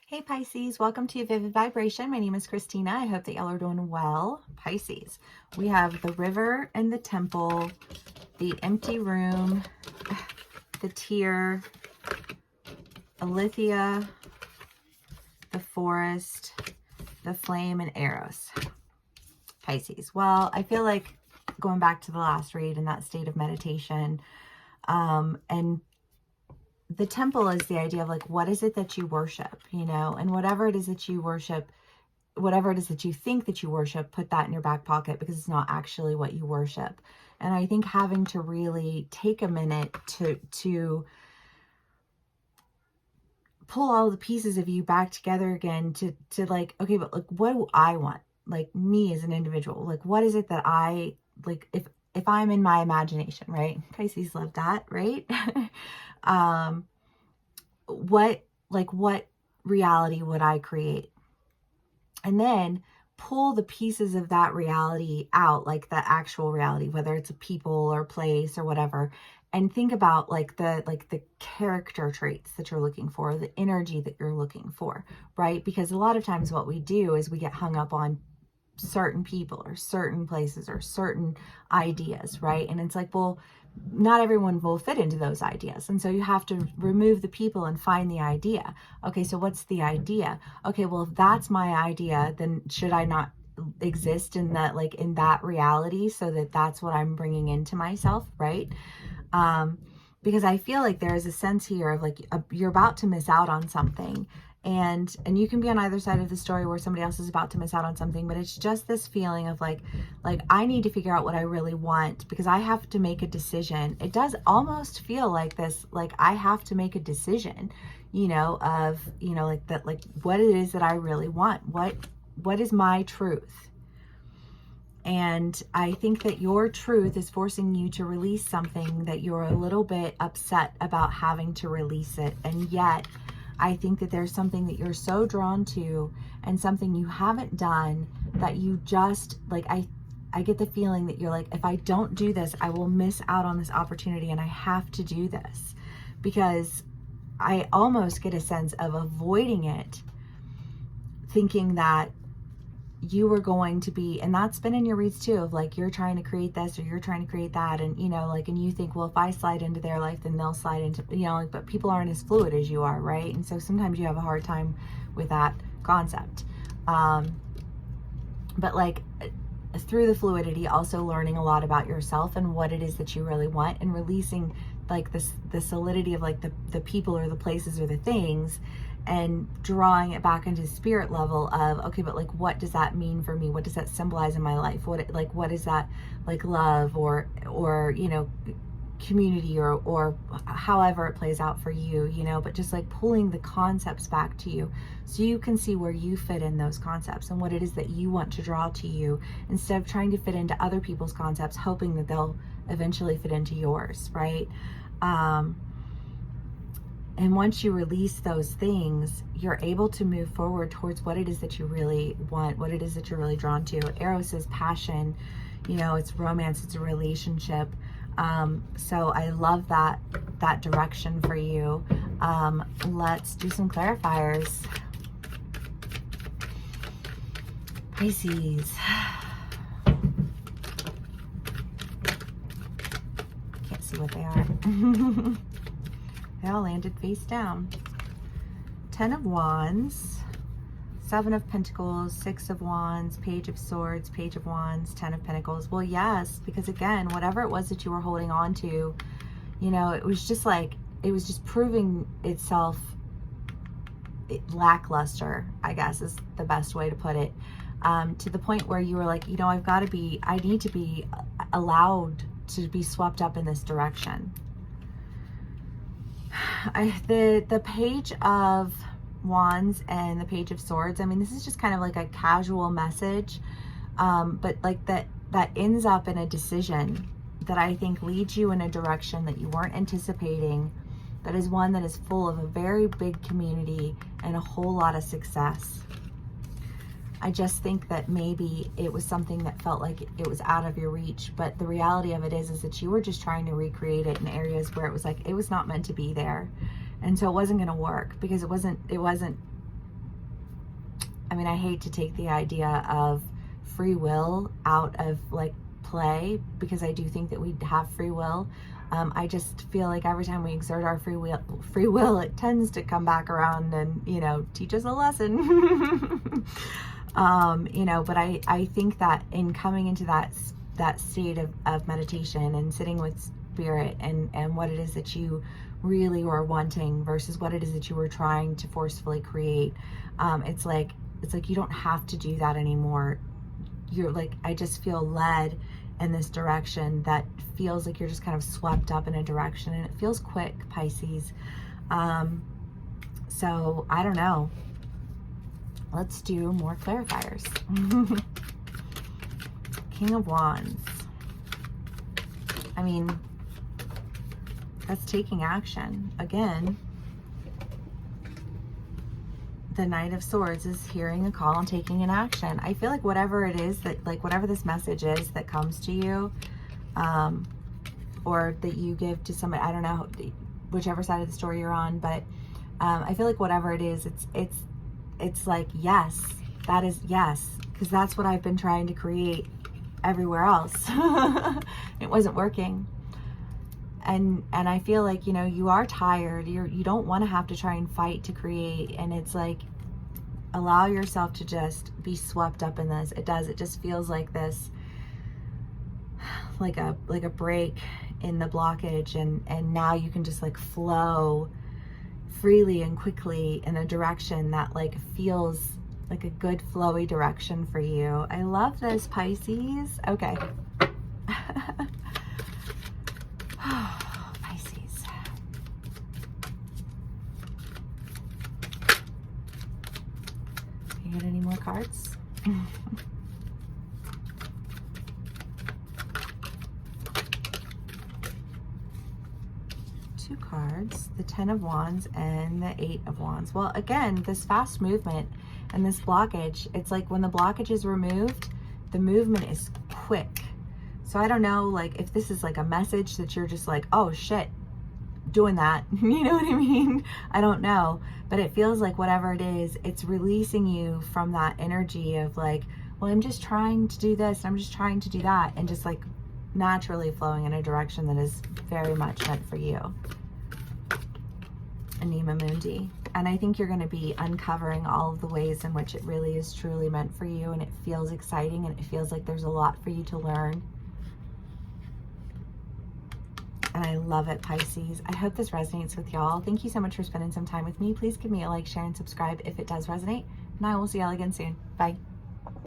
Hey Pisces, welcome to Vivid Vibration. My name is Christina. I hope that y'all are doing well. Pisces, we have the river and the temple, the empty room, the tear, Alethea, the forest, the flame, and Eros. Pisces. Well, I feel like going back to the last read in that state of meditation, and the temple is the idea of like, what is it that you worship, and whatever it is that you worship, whatever it is that you think that you worship, put that in your back pocket because it's not actually what you worship. And I think having to really take a minute to pull all the pieces of you back together again to like, okay, but like, what do I want? Like me as an individual, like, what is it that I like, if I'm in my imagination, right? Pisces love that, right? What reality would I create? And then pull the pieces of that reality out, like the actual reality, whether it's a people or place or whatever, and think about like the character traits that you're looking for, the energy that you're looking for, right? Because a lot of times what we do is we get hung up on certain people or certain places or certain ideas, right? And it's like, well, not everyone will fit into those ideas. And so you have to remove the people and find the idea. Okay, so what's the idea? Okay, well, if that's my idea, then should I not exist in that, like in that reality, so that that's what I'm bringing into myself, right? Because I feel like there is a sense here of like you're about to miss out on something. And you can be on either side of the story where somebody else is about to miss out on something, but it's just this feeling of like I need to figure out what I really want because I have to make a decision. It does almost feel like this, like I have to make a decision, of, like that, like what it is that I really want. What is my truth? And I think that your truth is forcing you to release something that you're a little bit upset about having to release it. And yet I think that there's something that you're so drawn to and something you haven't done that you just like, I get the feeling that you're like, if I don't do this, I will miss out on this opportunity and I have to do this, because I almost get a sense of avoiding it, thinking that you were going to be, and that's been in your reads too, of like you're trying to create this or you're trying to create that, and and you think, well, if I slide into their life, then they'll slide into, but people aren't as fluid as you are, right? And so sometimes you have a hard time with that concept. But like through the fluidity, also learning a lot about yourself and what it is that you really want, and releasing like the solidity of like the people or the places or the things, and drawing it back into spirit level of, okay, but like, what does that mean for me? What does that symbolize in my life? What is that, like love or community or however it plays out for you, but just like pulling the concepts back to you so you can see where you fit in those concepts and what it is that you want to draw to you, instead of trying to fit into other people's concepts, hoping that they'll eventually fit into yours, right? And once you release those things, you're able to move forward towards what it is that you really want, what it is that you're really drawn to. Eros is passion, it's romance, it's a relationship. So I love that direction for you. Let's do some clarifiers. Pisces. Can't see what they are. They all landed face down. 10 of Wands, 7 of Pentacles, 6 of Wands, Page of Swords, Page of Wands, 10 of Pentacles. Well, yes, because again, whatever it was that you were holding on to, it was just like, it was just proving itself lackluster, I guess is the best way to put it. To the point where you were like, I need to be allowed to be swept up in this direction. The Page of Wands and the Page of Swords, I mean, this is just kind of like a casual message, but like that ends up in a decision that I think leads you in a direction that you weren't anticipating, that is one that is full of a very big community and a whole lot of success. I just think that maybe it was something that felt like it was out of your reach, but the reality of it is that you were just trying to recreate it in areas where it was like, it was not meant to be there. And so it wasn't going to work because it wasn't I mean, I hate to take the idea of free will out of like play, because I do think that we have free will. I just feel like every time we exert our free will, it tends to come back around and, you know, teach us a lesson. You know, but I think that in coming into that state of meditation and sitting with spirit and what it is that you really were wanting versus what it is that you were trying to forcefully create, it's like you don't have to do that anymore. You're like, I just feel led in this direction that feels like you're just kind of swept up in a direction, and it feels quick, Pisces. So I don't know. Let's do more clarifiers. King of Wands. I mean, that's taking action. Again, the Knight of Swords is hearing a call and taking an action. I feel like whatever it is that, like, whatever this message is that comes to you, or that you give to somebody, I don't know, whichever side of the story you're on, but I feel like whatever it is, it's like, yes, that is yes, because that's what I've been trying to create everywhere else. It wasn't working. And I feel like, you know, you are tired. You don't want to have to try and fight to create. And it's like, allow yourself to just be swept up in this. It does. It just feels like this, like a break in the blockage. And now you can just like flow freely and quickly in a direction that like feels like a good flowy direction for you. I love this, Pisces. Okay. Pisces. You get any more cards? Two cards, the 10 of Wands and the 8 of Wands. Well, again, this fast movement and this blockage, it's like when the blockage is removed, the movement is quick. So I don't know, like, if this is like a message that you're just like, oh shit, doing that. You know what I mean? I don't know. But it feels like whatever it is, it's releasing you from that energy of like, well, I'm just trying to do this, I'm just trying to do that, and just like naturally flowing in a direction that is very much meant for you. Anima Mundi. And I think you're going to be uncovering all of the ways in which it really is truly meant for you, and it feels exciting, and it feels like there's a lot for you to learn. And I love it, Pisces. I hope this resonates with y'all. Thank you so much for spending some time with me. Please give me a like, share, and subscribe if it does resonate. And I will see y'all again soon. Bye.